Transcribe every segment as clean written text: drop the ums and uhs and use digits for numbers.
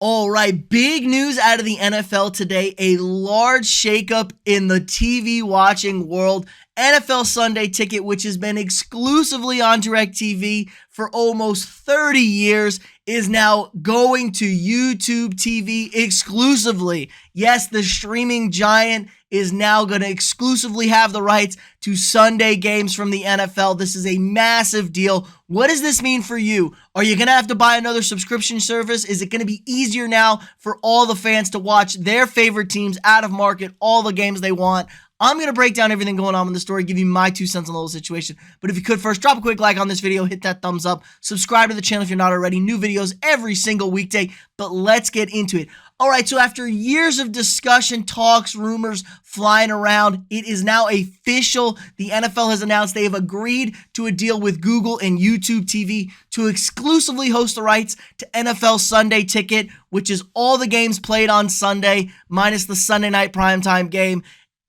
All right, big news out of the NFL today. A large shakeup in the TV watching world. NFL Sunday Ticket, which has been exclusively on DirecTV for almost 30 years, is now going to YouTube TV exclusively. Yes, the streaming giant is now going to exclusively have the rights to Sunday games from the NFL. This is a massive deal. What does this mean for you? Are you going to have to buy another subscription service? Is it going to be easier now for all the fans to watch their favorite teams out of market, all the games they want? I'm going to break down everything going on in the story, give you my 2 cents on the whole situation. But if you could first, drop a quick like on this video, hit that thumbs up, subscribe to the channel if you're not already. New videos every single weekday, but let's get into it. All right, so after years of discussion, talks, rumors flying around, it is now official. The NFL has announced they have agreed to a deal with Google and YouTube TV to exclusively host the rights to NFL Sunday Ticket, which is all the games played on Sunday, minus the Sunday night primetime game.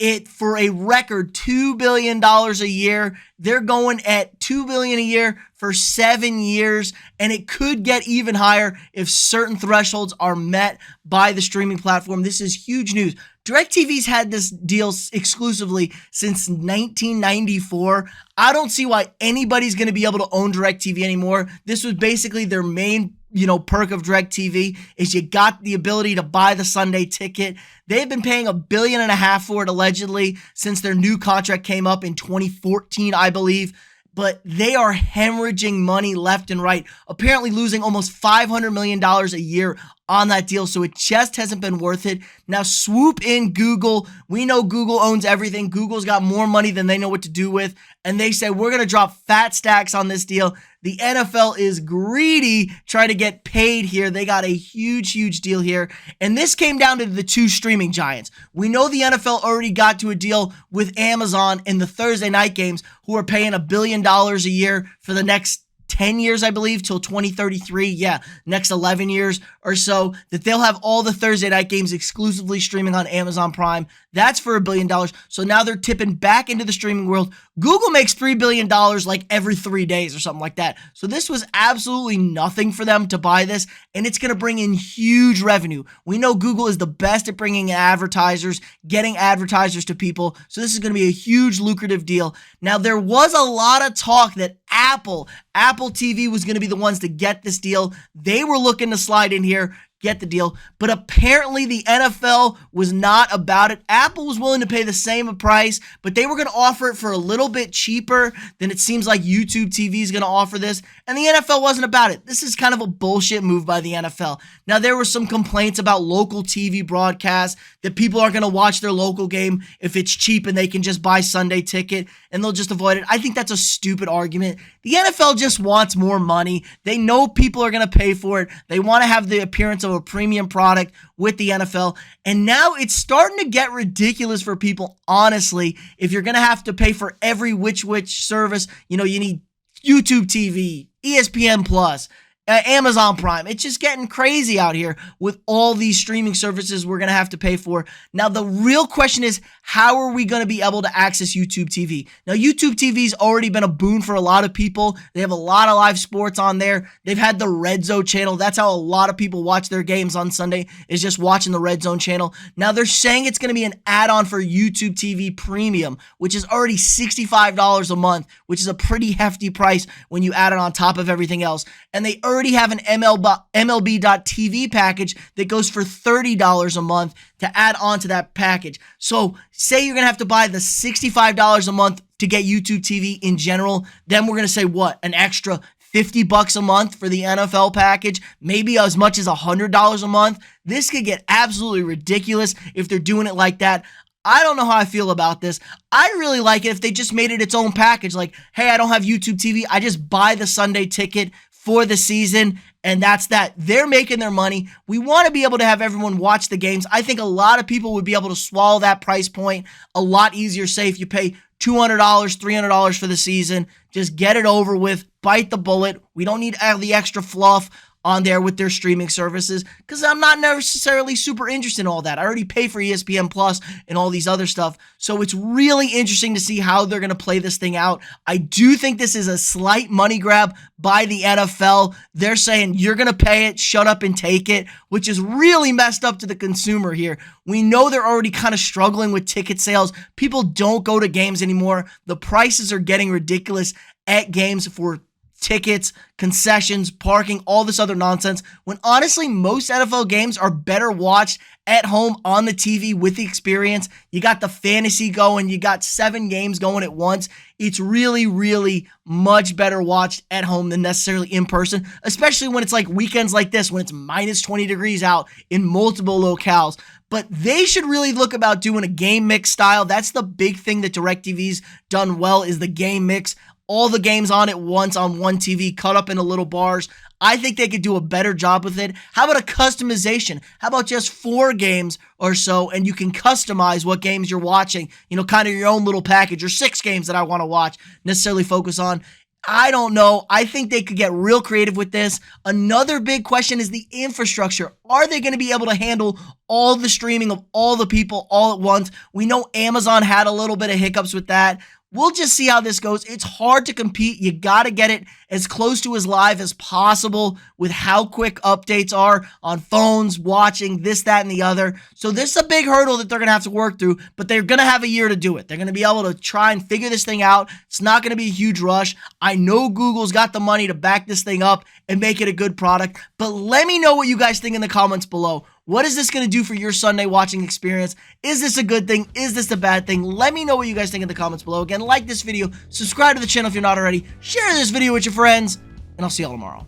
It for a record $2 billion a year. They're going at $2 billion a year for 7 years, and it could get even higher if certain thresholds are met by the streaming platform. This is huge news. DirecTV's had this deal exclusively since 1994. I don't see why anybody's going to be able to own DirecTV anymore. This was basically their main perk of DirecTV is you got the ability to buy the Sunday Ticket. They've been paying $1.5 billion for it allegedly since their new contract came up in 2014, I believe. But they are hemorrhaging money left and right, apparently losing almost $500 million a year on that deal, so it just hasn't been worth it. Now swoop in Google. We know Google owns everything. Google's got more money than they know what to do with, and they say, we're going to drop fat stacks on this deal. The NFL is greedy, trying to get paid here. They got a huge, huge deal here, and this came down to the two streaming giants. We know the NFL already got to a deal with Amazon in the Thursday night games, who are paying $1 billion a year for the next 10 years, I believe, till 2033. Yeah, next 11 years or so, that they'll have all the Thursday night games exclusively streaming on Amazon Prime. That's for $1 billion. So now they're tipping back into the streaming world. Google makes $3 billion like every 3 days or something like that. So this was absolutely nothing for them to buy this, and it's going to bring in huge revenue. We know Google is the best at bringing advertisers, getting advertisers to people. So this is going to be a huge lucrative deal. Now, there was a lot of talk that Apple TV was going to be the ones to get this deal. They were looking to slide in here, get the deal, but apparently the NFL was not about it. Apple was willing to pay the same price, but they were going to offer it for a little bit cheaper than it seems like YouTube TV is going to offer this, and the NFL wasn't about it. This is kind of a bullshit move by the NFL. Now, there were some complaints about local TV broadcasts, that people aren't going to watch their local game if it's cheap and they can just buy Sunday Ticket and they'll just avoid it. I think that's a stupid argument. The NFL just wants more money. They know people are going to pay for it. They want to have the appearance of a premium product with the NFL. And now it's starting to get ridiculous for people, honestly, if you're going to have to pay for every which service. You need YouTube TV, ESPN Plus, Amazon Prime. It's just getting crazy out here with all these streaming services we're going to have to pay for. Now, the real question is, how are we going to be able to access YouTube TV? Now, YouTube TV's already been a boon for a lot of people. They have a lot of live sports on there. They've had the Red Zone channel. That's how a lot of people watch their games on Sunday, is just watching the Red Zone channel. Now, they're saying it's going to be an add-on for YouTube TV Premium, which is already $65 a month, which is a pretty hefty price when you add it on top of everything else. And they already have an MLB.TV package that goes for $30 a month to add on to that package. So say you're going to have to buy the $65 a month to get YouTube TV in general. Then we're going to say what? An extra $50 a month for the NFL package, maybe as much as $100 a month. This could get absolutely ridiculous if they're doing it like that. I don't know how I feel about this. I really like it if they just made it its own package. Like, hey, I don't have YouTube TV. I just buy the Sunday Ticket for the season, and that's that. They're making their money. We want to be able to have everyone watch the games. I think a lot of people would be able to swallow that price point a lot easier. Say if you pay $200, $300 for the season, just get it over with, bite the bullet. We don't need all the extra fluff. on there with their streaming services, because I'm not necessarily super interested in all that. I already pay for ESPN Plus and all these other stuff. So it's really interesting to see how they're going to play this thing out. I do think this is a slight money grab by the NFL. They're saying you're going to pay it, shut up and take it, which is really messed up to the consumer here. We know they're already kind of struggling with ticket sales. People don't go to games anymore. The prices are getting ridiculous at games for tickets, concessions, parking, all this other nonsense, when honestly most NFL games are better watched at home on the TV with the experience. You got the fantasy going, you got 7 games going at once. It's really, really much better watched at home than necessarily in person, especially when it's like weekends like this, when it's minus 20 degrees out in multiple locales. But they should really look about doing a game mix style. That's the big thing that DirecTV's done well, is the game mix. All the games on at once on one TV, cut up into little bars. I think they could do a better job with it. How about a customization? How about just 4 games or so, and you can customize what games you're watching, kind of your own little package, or 6 games that I want to watch, necessarily focus on. I don't know. I think they could get real creative with this. Another big question is the infrastructure. Are they going to be able to handle all the streaming of all the people all at once? We know Amazon had a little bit of hiccups with that. We'll just see how this goes. It's hard to compete. You got to get it as close to as live as possible with how quick updates are on phones, watching this, that, and the other. So this is a big hurdle that they're going to have to work through, but they're going to have a year to do it. They're going to be able to try and figure this thing out. It's not going to be a huge rush. I know Google's got the money to back this thing up and make it a good product, but let me know what you guys think in the comments below. What is this going to do for your Sunday watching experience? Is this a good thing? Is this a bad thing? Let me know what you guys think in the comments below. Again, like this video, subscribe to the channel if you're not already, share this video with your friends, and I'll see y'all tomorrow.